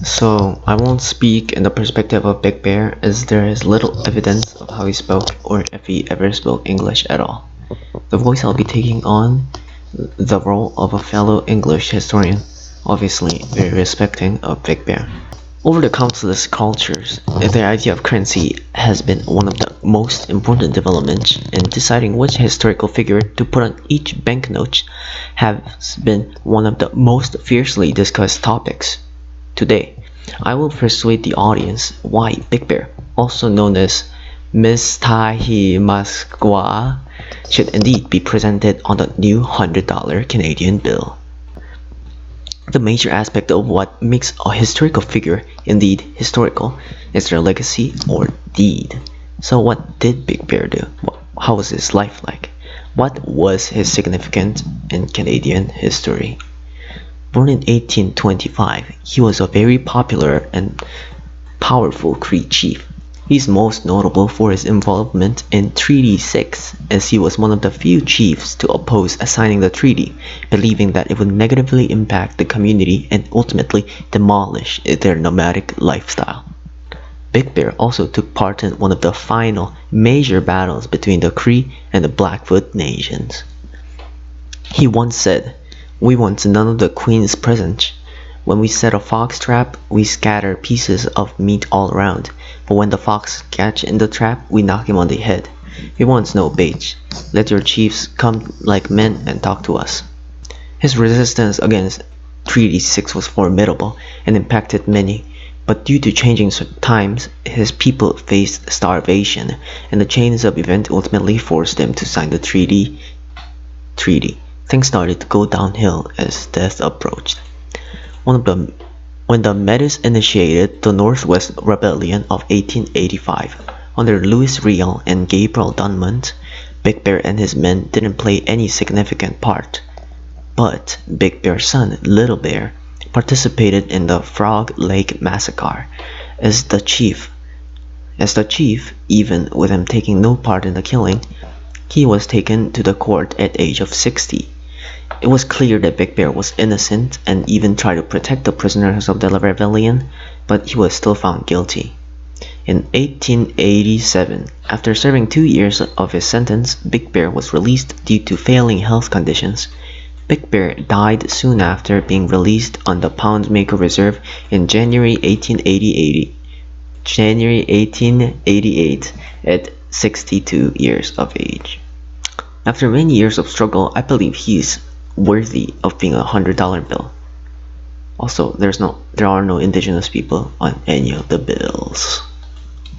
So, I won't speak in the perspective of Big Bear as there is little evidence of how he spoke or if he ever spoke English at all. The voice I'll be taking on the role of a fellow English historian, obviously very respecting of Big Bear. Over the countless cultures, the idea of currency has been one of the most important developments in deciding which historical figure to put on each banknote has been one of the most fiercely discussed topics. Today, I will persuade the audience why Big Bear, also known as Mistahi Masqua, should indeed be presented on the new $100 Canadian bill. The major aspect of what makes a historical figure indeed historical is their legacy or deed. So what did Big Bear do? How was his life like? What was his significance in Canadian history? Born in 1825, he was a very popular and powerful Cree chief. He is most notable for his involvement in Treaty 6, as he was one of the few chiefs to oppose signing the treaty, believing that it would negatively impact the community and ultimately demolish their nomadic lifestyle. Big Bear also took part in one of the final major battles between the Cree and the Blackfoot nations. He once said, "We want none of the Queen's presents. When we set a fox trap, we scatter pieces of meat all around, but when the fox catch in the trap, we knock him on the head. He wants no bait. Let your chiefs come like men and talk to us." His resistance against Treaty 6 was formidable and impacted many, but due to changing times, his people faced starvation, and the chains of events ultimately forced them to sign the treaty. Things started to go downhill as death approached. When the Metis initiated the Northwest Rebellion of 1885 under Louis Riel and Gabriel Dunmont, Big Bear and his men didn't play any significant part. But Big Bear's son, Little Bear, participated in the Frog Lake Massacre as the chief. Even with him taking no part in the killing, he was taken to the court at age of 60. It was clear that Big Bear was innocent and even tried to protect the prisoners of the rebellion, but he was still found guilty. In 1887, after serving 2 years of his sentence, Big Bear was released due to failing health conditions. Big Bear died soon after being released on the Poundmaker Reserve in January 1888 at 62 years of age. After many years of struggle, I believe he is worthy of being a $100 bill. Also, there are no indigenous people on any of the bills.